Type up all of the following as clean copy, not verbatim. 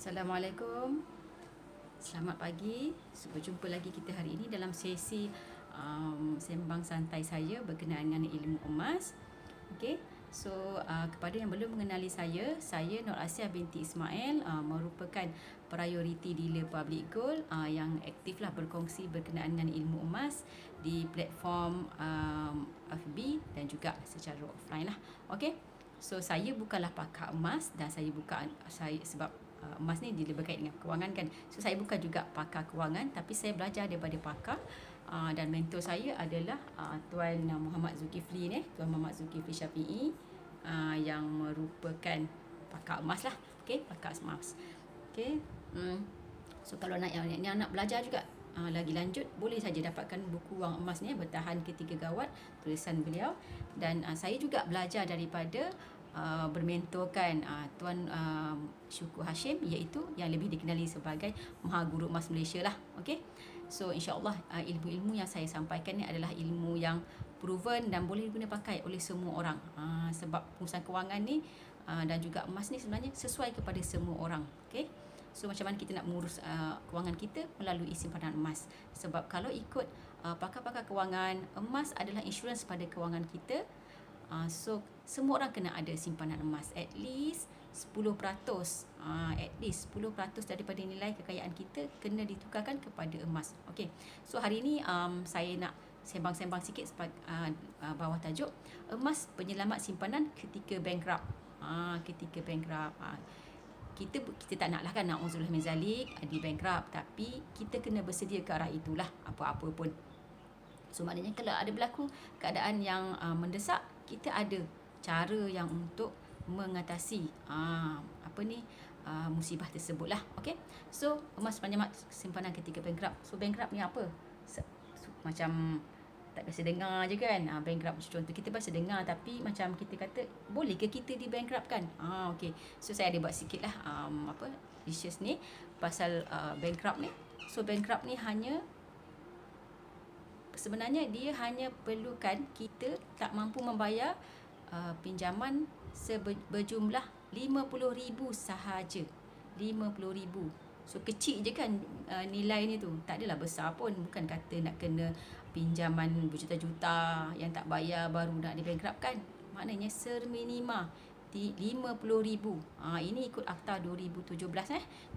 Assalamualaikum. Selamat pagi. Berjumpa lagi kita hari ini dalam sesi sembang santai saya berkenaan dengan ilmu emas. Okey. So kepada yang belum mengenali saya Nur Asia binti Ismail, merupakan priority dealer public gold yang aktiflah berkongsi berkenaan dengan ilmu emas di platform FB dan juga secara offline lah. Okey. So saya bukanlah pakar emas dan saya sebab emas ni dia berkait dengan kewangan kan. So saya bukan juga pakar kewangan, tapi saya belajar daripada pakar dan mentor saya adalah Tuan Muhammad Zulkifli ni, Tuan Muhammad Zulkifli Syafi'i, yang merupakan pakar emas lah. Okey, pakar emas. Okey. So kalau nak belajar juga lagi lanjut, boleh saja dapatkan buku wang emas ni, Bertahan Ketika Gawat, tulisan beliau. Dan saya juga belajar daripada bermentorkan Tuan Syukur Hashim, iaitu yang lebih dikenali sebagai Maha Guru Emas Malaysia lah. Okey. So insya-Allah ilmu-ilmu yang saya sampaikan ni adalah ilmu yang proven dan boleh diguna pakai oleh semua orang. Sebab pengurusan kewangan ni dan juga emas ni sebenarnya sesuai kepada semua orang. Okey. So macam mana kita nak mengurus kewangan kita melalui simpanan emas. Sebab kalau ikut pakar-pakar kewangan, emas adalah insurans pada kewangan kita. So semua orang kena ada simpanan emas at least 10%. At least 10% daripada nilai kekayaan kita kena ditukarkan kepada emas. Okey. So hari ini saya nak sembang-sembang sikit bawah tajuk emas penyelamat simpanan ketika bankrupt. Ketika bankrupt. Kita tak naklah kan, na'udzubillah min zalik, di bankrupt, tapi kita kena bersedia ke arah itulah apa-apa pun. So maknanya kalau ada berlaku keadaan yang mendesak, kita ada cara yang untuk mengatasi musibah tersebut lah. Okey. So emas penyelamat simpanan ketika bankrupt. So bankrupt ni apa? Macam tak biasa dengar je kan. Bankrupt contoh kita biasa dengar, tapi macam kita kata, boleh ke kita di bankruptkan? Okey. So saya ada buat sikit lah research ni pasal bankrupt ni. So bankrupt ni sebenarnya dia hanya perlukan kita tak mampu membayar pinjaman berjumlah 50,000 sahaja. 50,000. So kecil je kan nilai ni tu. Tak adalah besar pun. Bukan kata nak kena pinjaman berjuta-juta yang tak bayar baru nak dibankruptkan. Maknanya serminima 50,000. Ini ikut Akta 2017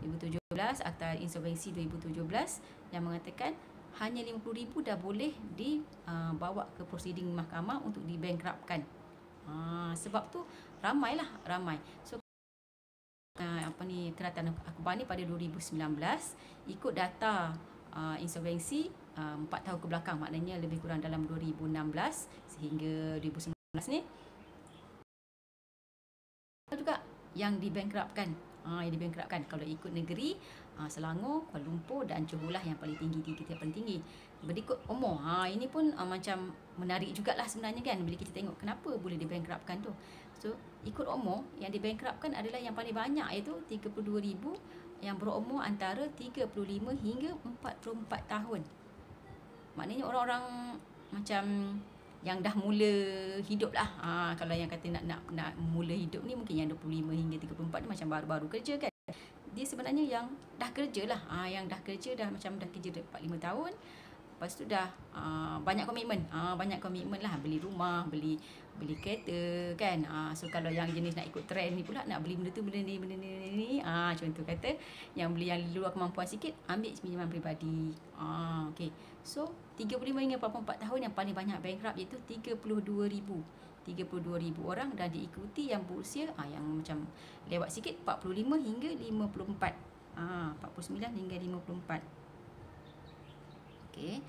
2017, Akta Insolvensi 2017 yang mengatakan hanya 50,000 dah boleh dibawa ke prosiding mahkamah untuk dibankruptkan. Sebab tu ramai. So Kerajaan Akhbar ni pada 2019 ikut data insolvensi 4 tahun ke belakang, maknanya lebih kurang dalam 2016 sehingga 2019 ni juga yang dibankruptkan. Yang dibankruptkan kalau ikut negeri, Selangor, Kuala Lumpur dan Johor lah yang paling tinggi, tiga paling tinggi. Berikut umur. Ini pun macam menarik jugalah sebenarnya kan, bila kita tengok kenapa boleh dibankruptkan tu. So ikut umur, yang dibankruptkan adalah yang paling banyak, iaitu 32,000 yang berumur antara 35 hingga 44 tahun. Maknanya orang-orang macam yang dah mula hidup lah. Kalau yang kata nak mula hidup ni, mungkin yang 25 hingga 34 ni macam baru-baru kerja kan. Dia sebenarnya yang dah kerja lah. Yang dah kerja dah kerja 4-5 tahun. Lepas tu dah banyak komitmen. Banyak komitmen lah. Beli rumah, beli kereta kan. So kalau yang jenis nak ikut trend ni pula, nak beli benda ni. Contoh kata, yang beli yang luar kemampuan sikit, ambil pinjaman peribadi. Okay. So 35 hingga 44 tahun yang paling banyak bankrupt, iaitu 32,000 orang, dan diikuti yang berusia yang macam lewat sikit 45 hingga 54. 49 hingga 54. Okey,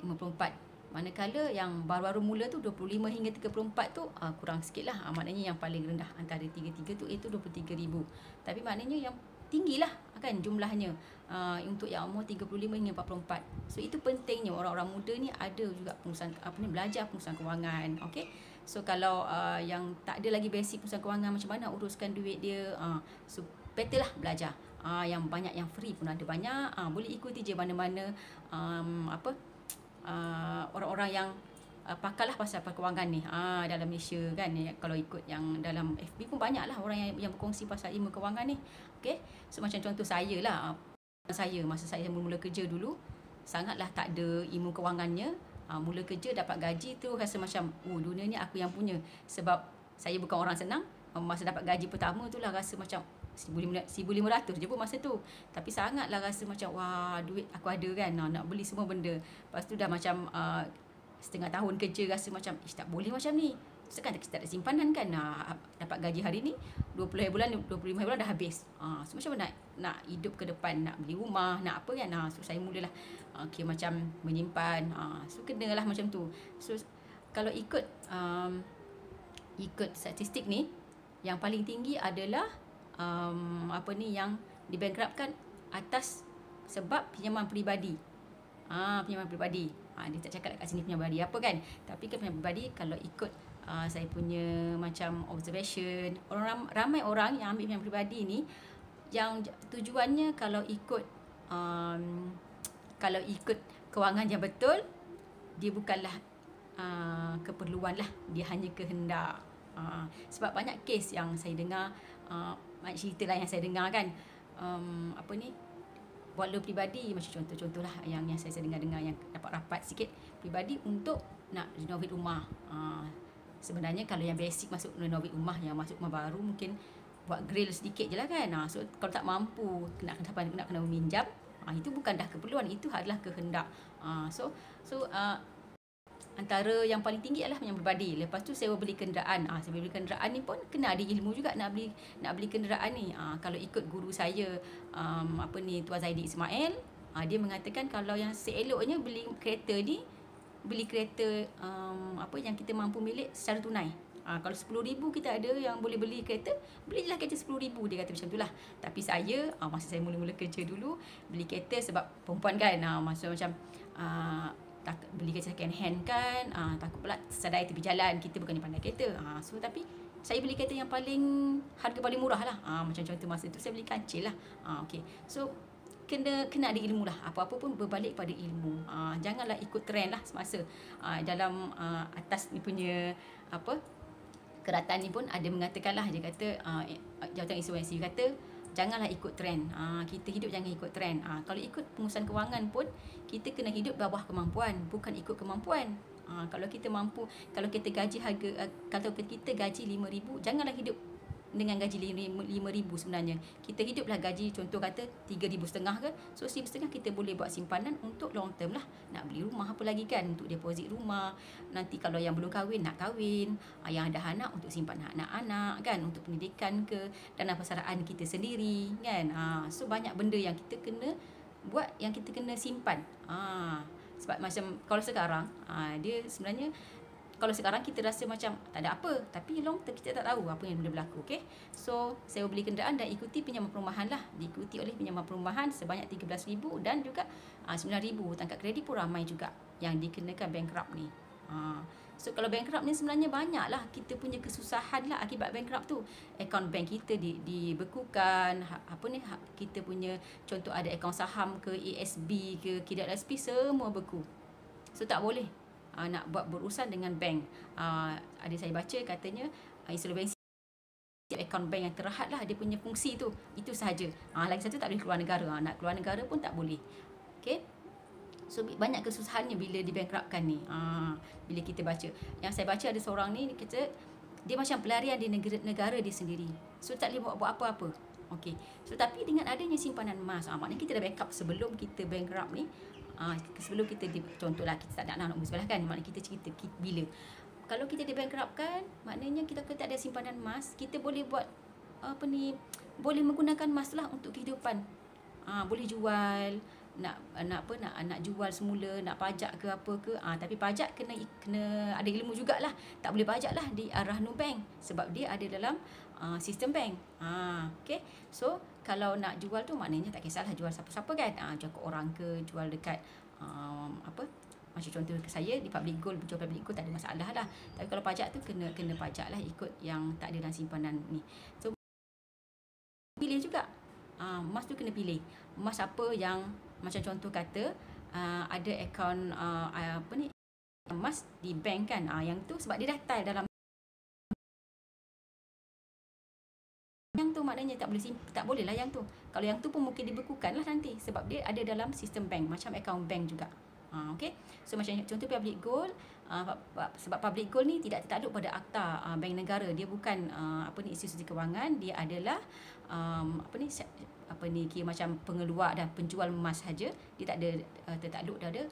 54. Manakala yang baru-baru mula tu 25 hingga 34 tu kurang sikit lah. Maknanya yang paling rendah antara 33 tu itu 23,000. Tapi maknanya yang tinggilah kan jumlahnya untuk yang umur 35 hingga 44. So itu pentingnya orang-orang muda ni ada juga belajar pengurusan kewangan. Okey. So kalau yang tak ada lagi basic pengurusan kewangan, macam mana uruskan duit dia, so better lah belajar. Yang banyak, yang free pun ada banyak. Boleh ikuti je mana-mana orang-orang yang pakar lah pasal kewangan ni dalam Malaysia kan. Kalau ikut yang dalam FB pun banyak lah orang yang berkongsi pasal ilmu kewangan ni. Okey. So macam contoh saya lah, saya masa saya mula kerja dulu sangatlah tak ada ilmu kewangannya. Mula kerja dapat gaji tu rasa macam dunia ni aku yang punya, sebab saya bukan orang senang. Masa dapat gaji pertama tu lah rasa macam 1,500 je pun masa tu, tapi sangatlah rasa macam wah, duit aku ada kan, nak beli semua benda. Lepas tu dah macam setengah tahun kerja rasa macam tak boleh macam ni. Sekarang kita tak ada simpanan kan, dapat gaji hari ni 20 hari bulan, 25 hari bulan dah habis. So macam mana nak hidup ke depan, nak beli rumah, nak apa kan. So saya mulalah macam menyimpan. So kenalah macam tu. So kalau ikut statistik ni, yang paling tinggi adalah yang dibankruptkan atas sebab pinjaman peribadi. Pinjaman peribadi. Dia tak cakap kat sini pinjaman peribadi apa kan. Tapi kan pinjaman peribadi kalau ikut saya punya macam observation, ramai orang yang ambil pinjaman peribadi ni yang tujuannya kalau ikut kewangan yang betul, dia bukanlah keperluan lah, dia hanya kehendak. Sebab banyak kes yang saya dengar, banyak cerita lah yang saya dengar kan, buat loan peribadi, macam contoh-contohlah yang saya dengar yang dapat rapat sikit peribadi untuk nak renovate rumah. Sebenarnya kalau yang basic masuk renovate rumah, yang masuk rumah baru mungkin buat grill sedikit je lah kan. So kalau tak mampu, nak kena meminjam, itu bukan dah keperluan, itu adalah kehendak. So antara yang paling tinggi adalah pinjaman peribadi. Lepas tu sewa beli kenderaan. Sewa beli kenderaan ni pun kena ada ilmu juga nak beli kenderaan ni. Kalau ikut guru saya, Tuan Zaidi Ismail, dia mengatakan kalau yang seeloknya beli kereta ni, beli kereta yang kita mampu milik secara tunai. Kalau 10,000 kita ada yang boleh beli kereta, belilah kereta 10,000, dia kata macam itulah. Tapi saya masa saya mula-mula kerja dulu, beli kereta sebab perempuan kan, masa macam takut beli kereta second hand kan, takut pula sedai tepi jalan, kita bukannya pandai kereta. So tapi saya beli kereta yang harga paling murah lah. Macam contoh masa tu saya beli kancil lah. Okay. So kena ada ilmu lah. Apa-apa pun berbalik pada ilmu. Janganlah ikut trend lah semasa. Dalam atas ni punya keratan ni pun ada mengatakan lah, dia kata Jawatan Insolvensi kata janganlah ikut trend. Kita hidup jangan ikut trend. Kalau ikut pengurusan kewangan pun kita kena hidup bawah kemampuan, bukan ikut kemampuan. Kalau kita mampu, kalau kita gaji kalau kita gaji 5,000, janganlah hidup dengan gaji 5,000 sebenarnya. Kita hiduplah gaji, contoh kata 3,500 ke. So 1,500 kita boleh buat simpanan untuk long term lah. Nak beli rumah apa lagi kan, untuk deposit rumah. Nanti kalau yang belum kahwin, nak kahwin. Yang ada anak, untuk simpan anak-anak kan, untuk pendidikan ke, dana persaraan kita sendiri kan. So banyak benda yang kita kena buat, yang kita kena simpan. Sebab macam kalau sekarang, dia sebenarnya kalau sekarang kita rasa macam tak ada apa, tapi long term kita tak tahu apa yang boleh berlaku. Okay? So saya beli kenderaan dan ikuti pinjaman perumahan lah. Diikuti oleh pinjaman perumahan sebanyak 13,000 dan juga 9,000. Tangkap kredit pun ramai juga yang dikenakan bankrupt ni. So kalau bankrupt ni sebenarnya banyak lah kita punya kesusahan lah akibat bankrupt tu. Akaun bank kita dibekukan, kita punya contoh ada akaun saham ke, ASB ke, KWSP, semua beku. So tak boleh nak buat berurusan dengan bank. Ada saya baca katanya insolvensi akaun bank yang terhad lah, dia punya fungsi tu, itu sahaja. Lagi satu tak boleh keluar negara. Nak keluar negara pun tak boleh. Okay. So banyak kesusahannya bila dibankruptkan ni. Bila kita baca, yang saya baca ada seorang ni kata dia macam pelarian di negara dia sendiri. So tak boleh buat apa-apa. Okay. So tapi dengan adanya simpanan emas, maknanya kita dah backup sebelum kita bankrupt ni. Sebelum kita contohlah kita tak ada anak nombor sebelah kan, maknanya kita cerita bila kalau kita dibankruptkan, maknanya kita tak ada simpanan emas, kita boleh buat boleh menggunakan emas lah untuk kehidupan. Boleh jual, nak jual semula, nak pajak ke apa ke. Tapi pajak kena ada ilmu jugalah. Tak boleh pajak lah di arah non-bank sebab dia ada dalam sistem bank. Okay. So kalau nak jual tu maknanya tak kisahlah jual siapa-siapa kan. Jual ke orang ke, jual dekat macam contoh ke saya di public gold, jual public gold tak ada masalah lah. Tapi kalau pajak tu kena pajak lah ikut yang tak ada dalam simpanan ni. So pilih juga. Emas tu kena pilih. Emas apa yang macam contoh kata ada akaun emas di bank kan. Yang tu sebab dia dah tie dalam yang tu maknanya tak boleh lah yang tu. Kalau yang tu pun mungkin dibekukan lah nanti, sebab dia ada dalam sistem bank, macam akaun bank juga. Okay. So macam contoh public gold, sebab public gold ni tidak tertakluk pada akta bank negara. Dia bukan institusi kewangan, dia adalah kira macam pengeluar dan penjual emas saja. Dia tak ada tertakluk pada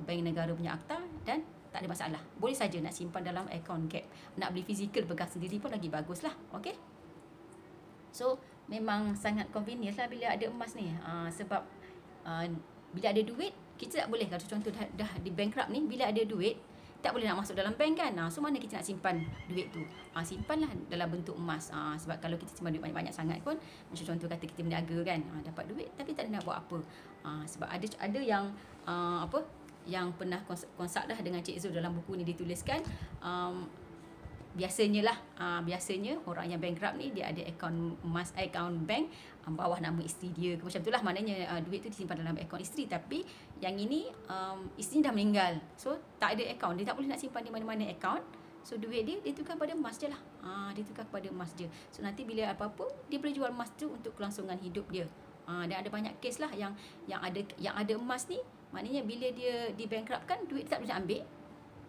bank negara punya akta, dan tak ada masalah. Boleh saja nak simpan dalam akaun gap. Nak beli fizikal pegang sendiri pun lagi bagus lah. Okay. So memang sangat convenient lah bila ada emas ni. Sebab bila ada duit, kita tak boleh, kalau contoh dah di bankrupt ni, bila ada duit tak boleh nak masuk dalam bank kan. So mana kita nak simpan duit tu? Simpanlah dalam bentuk emas. Sebab kalau kita simpan duit banyak-banyak sangat pun, macam contoh kata kita berniaga kan, dapat duit tapi tak ada nak buat apa. Sebab ada yang yang pernah konsult dah dengan Cik Zul, dalam buku ni dituliskan, biasanya orang yang bankrupt ni dia ada akaun emas, akaun bank bawah nama isteri dia, macam itulah, maknanya duit tu disimpan dalam akaun isteri. Tapi yang ini isteri dah meninggal, so tak ada akaun, dia tak boleh nak simpan di mana-mana akaun. So duit dia tukar pada emas je lah. Dia tukar pada emas je. So nanti bila apa-apa, dia boleh jual emas tu untuk kelangsungan hidup dia. Dan ada banyak kes lah yang ada emas ni, maknanya bila dia di bankruptkan, duit dia tak boleh nak ambil.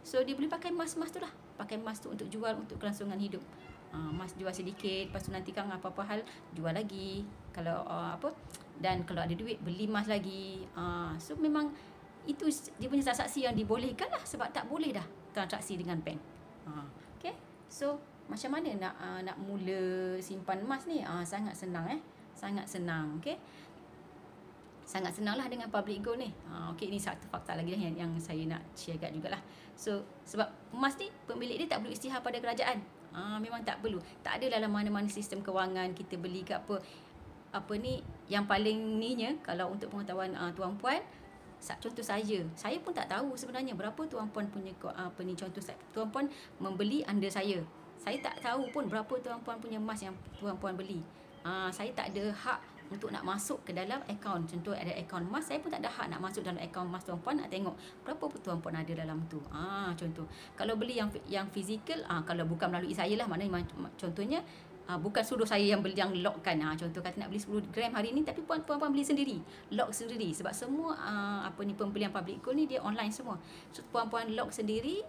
So dia boleh pakai emas-emas tu lah. Pakai emas tu untuk jual, untuk kelangsungan hidup. Emas jual sedikit, lepas tu nanti kan apa-apa hal jual lagi. Kalau dan kalau ada duit beli emas lagi. So memang itu dia punya transaksi yang dibolehkan lah, sebab tak boleh dah transaksi dengan bank. Okay. So macam mana nak mula simpan emas ni? Sangat senang sangat senang. Okay. Sangat senang lah dengan public gold ni. Okay, ini satu fakta lagi lah yang saya nak sharekan jugalah. So sebab emas ni pemilik dia tak perlu isytihar pada kerajaan. Memang tak perlu. Tak ada dalam mana-mana sistem kewangan kita beli ke apa ni. Yang paling ninya, kalau untuk pengetahuan tuan-puan, contoh saya pun tak tahu sebenarnya berapa tuan-puan punya contoh tuan-puan membeli under saya tak tahu pun berapa tuan-puan punya emas yang tuan-puan beli. Saya tak ada hak untuk nak masuk ke dalam akaun. Contoh ada akaun emas, saya pun tak ada hak nak masuk dalam akaun emas tuan-puan, nak tengok berapa tuan-puan ada dalam tu. Contoh kalau beli yang fizikal, kalau bukan melalui saya lah, maknanya contohnya bukan suruh saya yang beli, yang lockkan. Contoh kata nak beli 10 gram hari ni, tapi puan-puan beli sendiri, lock sendiri. Sebab semua pembelian public gold ni dia online semua. So puan-puan lock sendiri.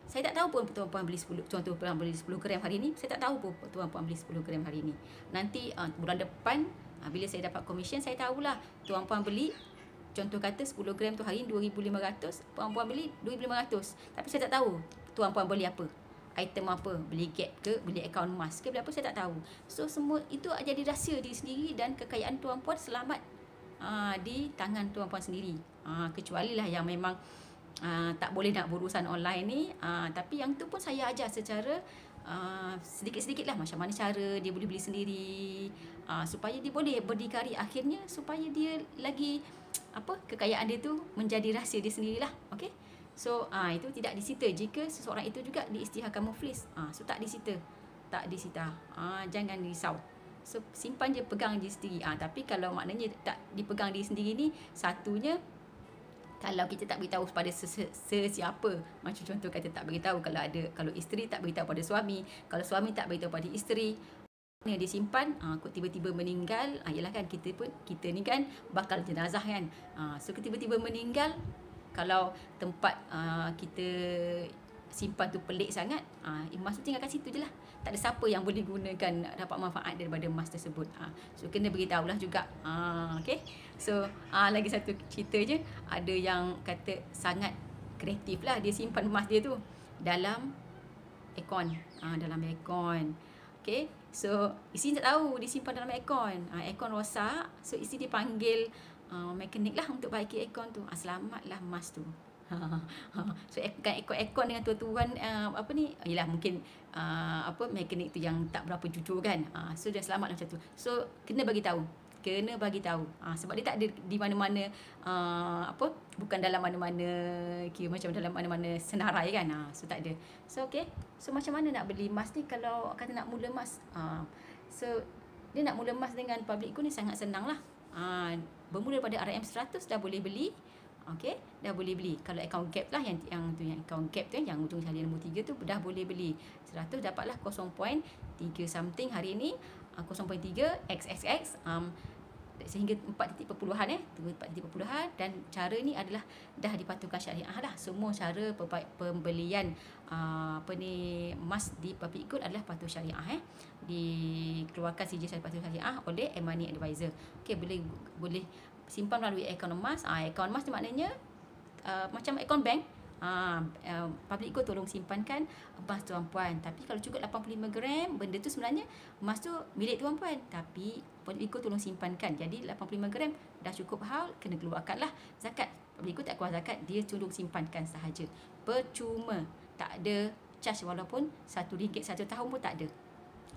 Saya tak tahu pun tuan-puan beli 10, contoh puan beli 10 gram hari ni, saya tak tahu pun tuan-puan beli 10 gram hari ni. Nanti bulan depan, bila saya dapat komisen, saya tahulah tuan-puan beli, contoh kata 10 gram tu hari ni 2,500, puan-puan beli 2,500. Tapi saya tak tahu tuan-puan beli apa, item apa, beli gap ke, beli akaun emas ke, beli apa, saya tak tahu. So semua itu jadi rahsia diri sendiri, dan kekayaan tuan-puan selamat di tangan tuan-puan sendiri. Kecuali lah yang memang tak boleh nak berurusan online ni, tapi yang tu pun saya ajar secara sedikit-sedikit lah, macam mana cara dia boleh beli sendiri, supaya dia boleh berdikari akhirnya, supaya dia lagi kekayaan dia tu menjadi rahsia dia sendirilah. Okay. So itu tidak disita jika seseorang itu juga diisytiharkan muflis. So tak disita, jangan risau. So simpan je, pegang je sendiri. Tapi kalau maknanya tak dipegang diri sendiri ni, satunya kalau kita tak beritahu pada sesiapa, macam contoh kata tak beritahu, kalau isteri tak beritahu pada suami, kalau suami tak beritahu pada isteri, dia simpan, kok tiba-tiba meninggal, yalah kan, kita ni kan bakal jenazah kan. So tiba-tiba meninggal, kalau tempat kita simpan tu pelik sangat, emas tu tinggal kat situ je lah. Tak ada siapa yang boleh gunakan, dapat manfaat daripada emas tersebut. So kena beritahulah juga. Okay. So lagi satu cerita je, ada yang kata sangat kreatif lah, dia simpan emas dia tu dalam akaun. Okay. So isteri tak tahu dia simpan dalam akaun. Akaun rosak, so isteri dipanggil mekanik lah untuk baiki akaun tu. Selamatlah emas tu. So akaun dengan tuan-tuan ialah mungkin mekanik tu yang tak berapa jujur kan. So dia selamat macam tu. So kena bagi tahu. Sebab dia tak ada di mana-mana, bukan dalam mana-mana, kira macam dalam mana-mana senarai kan. So tak ada. So okay. So macam mana nak beli emas ni kalau kata nak mula emas? So dia nak mula emas dengan public gold ni sangat senang lah. Bermula pada RM100 dah boleh beli. Okay, dah boleh beli. Kalau akaun gap lah, yang akaun gap tu, yang ujung salin nombor 3 tu dah boleh beli. 100 dapatlah 0.3 something hari ni. 0.3 XXX sehingga 4 titik perpuluhan 4 titik perpuluhan, dan cara ni adalah dah dipatuhkan syariah dah. Semua cara pembelian emas di public good adalah patuh syariah dikeluarkan CJ patuh syariah oleh Money Advisor. Okey, boleh simpan melalui akaun emas. Akaun emas tu maknanya macam akaun bank. Public good tolong simpankan emas tuan-puan. Tapi kalau cukup 85 gram, benda tu sebenarnya emas tu milik tuan-puan, tapi public good tolong simpankan. Jadi 85 gram dah cukup hal, kena keluarkan lah zakat. Public good tak keluar zakat, dia tolong simpankan sahaja. Percuma, tak ada charge walaupun RM1 satu tahun pun tak ada.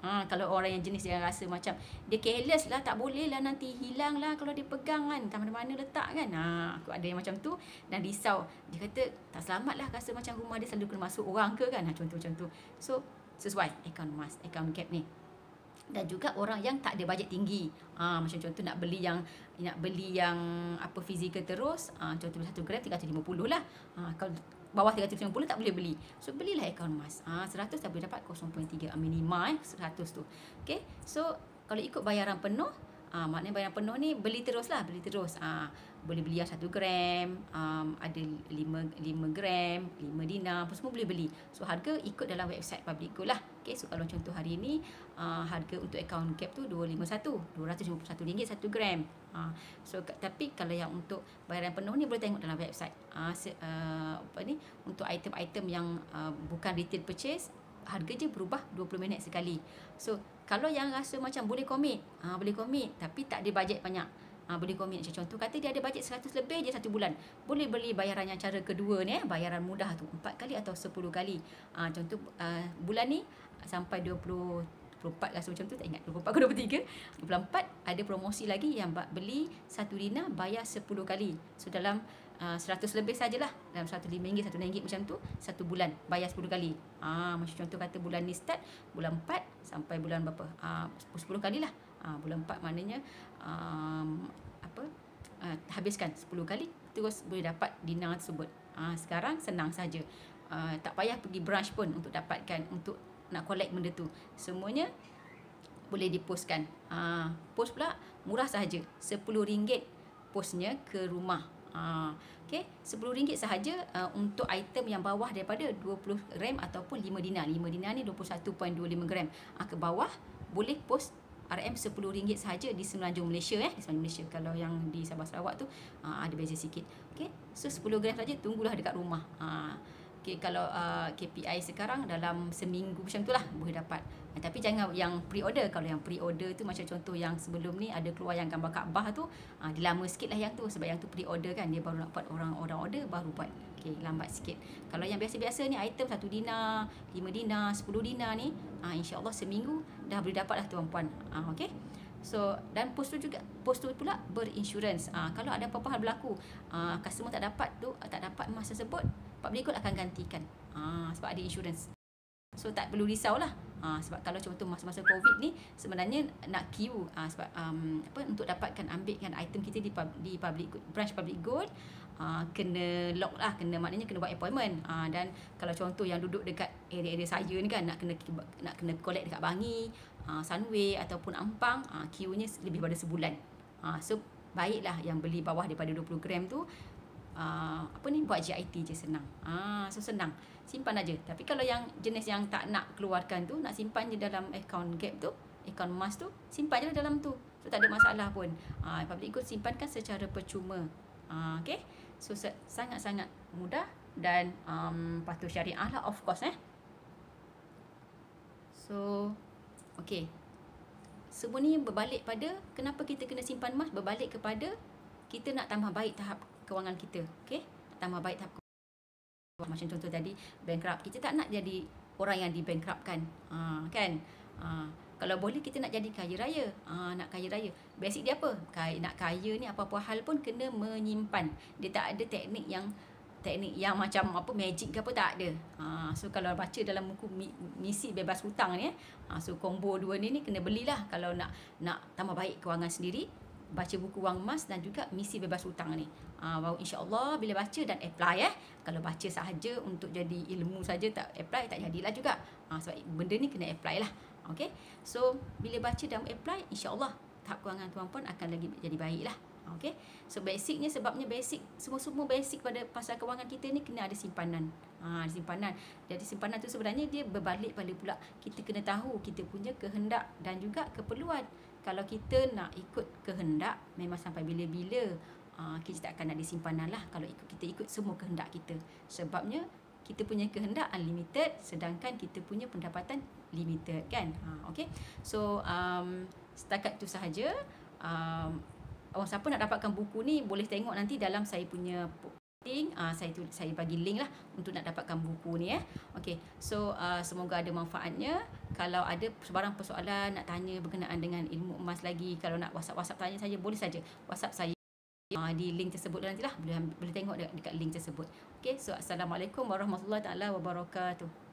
Kalau orang yang jenis yang rasa macam dia careless lah, tak boleh lah, nanti hilang lah kalau dia pegang kan, tak mana-mana letak kan. Aku ada yang macam tu dan risau. Dia kata tak selamat lah, rasa macam rumah dia selalu kena masuk orang ke kan. Contoh macam tu. So sesuai akaun emas, akaun gap ni. Dan juga orang yang tak ada bajet tinggi. Macam contoh nak beli yang apa fizikal terus, contoh 1 gram 350 lah. Kalau bawah 350 tak boleh beli. So belilah akaun emas. 100 tak boleh dapat 0.3 minima 100 tu. Okey. So kalau ikut bayaran penuh, maknanya bayaran penuh ni beli terus. Boleh beli yang 1 gram, ada 5 gram, 5 dinar, apa semua boleh beli. So harga ikut dalam website public good lah. Okey, so kalau contoh hari ni harga untuk akaun gap tu RM251 1 gram. So tapi kalau yang untuk bayaran penuh ni boleh tengok dalam website. Untuk item-item yang bukan retail purchase, harga je berubah 20 minit sekali. So kalau yang rasa macam boleh komit tapi tak ada bajet banyak, boleh komit. Macam contoh kata dia ada bajet 100 lebih je 1 bulan, boleh beli bayaran yang cara kedua ni, bayaran mudah tu 4 kali atau 10 kali. Contoh bulan ni sampai 24 rasa macam tu, tak ingat 24 ke 23, 24 ada promosi lagi yang beli 1 dinar bayar 10 kali. So dalam 100 lebih sajalah, dalam RM105, RM1 macam tu, 1 bulan bayar 10 kali. Macam contoh kata bulan ni start bulan 4 sampai bulan berapa, 10 kali lah. Bulan 4 maknanya habiskan 10 kali terus boleh dapat dinar tersebut. Sekarang senang saja, tak payah pergi branch pun untuk dapatkan, untuk nak collect benda tu. Semuanya boleh dipostkan. Post pula murah sahaja, RM10 postnya ke rumah. Okay, RM10 sahaja untuk item yang bawah daripada 20 gram ataupun 5 dinar. 5 dinar ni 21.25 gram. Ke bawah boleh post RM RM10 sahaja di Semenanjung Malaysia di Semenanjung Malaysia. Kalau yang di Sabah Sarawak tu ada beza sikit. Okey, so 10 gram saja, tunggulah dekat rumah. Okey, kalau KPI sekarang dalam seminggu macam tu lah boleh dapat. Tapi jangan yang pre-order. Kalau yang pre-order tu macam contoh yang sebelum ni ada keluar yang gambar Kaabah tu, dia lama sikit lah yang tu, sebab yang tu pre-order kan, dia baru nak buat, orang order baru buat. Okey, lambat sikit. Kalau yang biasa-biasa ni item 1 dinar, 5 dinar, 10 dinar ni, insya-Allah seminggu dah boleh dapat lah tuan-puan. Okey. So dan post tu pula berinsurans. Kalau ada apa-apa hal berlaku, customer tak dapat emas tersebut, public good akan gantikan. Sebab ada insurans. So tak perlu risau lah. Sebab kalau contoh masa-masa COVID ni sebenarnya nak queue, sebab untuk dapatkan ambilkan item kita di public good, branch public good, kena lock lah, maknanya kena buat appointment. Dan kalau contoh yang duduk dekat area-area saya ni kan, nak kena collect dekat Bangi, Sunway ataupun Ampang, queue-nya lebih pada sebulan. So baiklah yang beli bawah daripada 20 gram tu, buat GIT je, senang. So senang, simpan aja. Tapi kalau yang jenis yang tak nak keluarkan tu, nak simpan je dalam account gap tu, account emas tu, simpan je dalam tu. So tak ada masalah pun. Public good simpankan secara percuma. Okay, so sangat-sangat mudah dan patuh syariah lah, of course. So okay, semua ni berbalik pada kenapa kita kena simpan emas, berbalik kepada kita nak tambah baik tahap kewangan kita. Okay, tambah baik tahap kewangan. Macam contoh tadi bankrupt, kita tak nak jadi orang yang di bankruptkan, kan. Kalau boleh kita nak jadi kaya raya. Nak kaya raya, basic dia apa? Nak kaya ni apa-apa hal pun kena menyimpan. Dia tak ada teknik yang macam apa magic ke apa, tak ada. So kalau baca dalam buku misi bebas hutang ni, so combo 2 ni kena belilah kalau nak tambah baik kewangan sendiri. Baca buku Wang Emas dan juga misi bebas hutang ni. Baru insya-Allah bila baca dan apply. Kalau baca sahaja untuk jadi ilmu saja tak apply, tak jadilah juga. Sebab benda ni kena apply lah. Okey. So bila baca dan apply, insya-Allah tahap kewangan tuan pun akan lagi jadi baiklah. Okey. So basicnya, sebabnya basic, semua basic pada pasal kewangan kita ni kena ada simpanan. Simpanan. Jadi simpanan tu sebenarnya dia berbalik pada pula kita kena tahu kita punya kehendak dan juga keperluan. Kalau kita nak ikut kehendak, memang sampai bila-bila kita tak akan ada simpanan lah kalau kita ikut semua kehendak kita. Sebabnya kita punya kehendak unlimited, sedangkan kita punya pendapatan limited, kan? Okey. So setakat itu sahaja. Siapa nak dapatkan buku ni boleh tengok nanti dalam saya punya link. Saya bagi link lah untuk nak dapatkan buku ni. Okey. So semoga ada manfaatnya. Kalau ada sebarang persoalan nak tanya berkenaan dengan ilmu emas lagi, kalau nak WhatsApp tanya saya, boleh saja WhatsApp saya di link tersebut nantilah, boleh tengok dekat link tersebut. Okey. So assalamualaikum warahmatullahi taala wabarakatuh.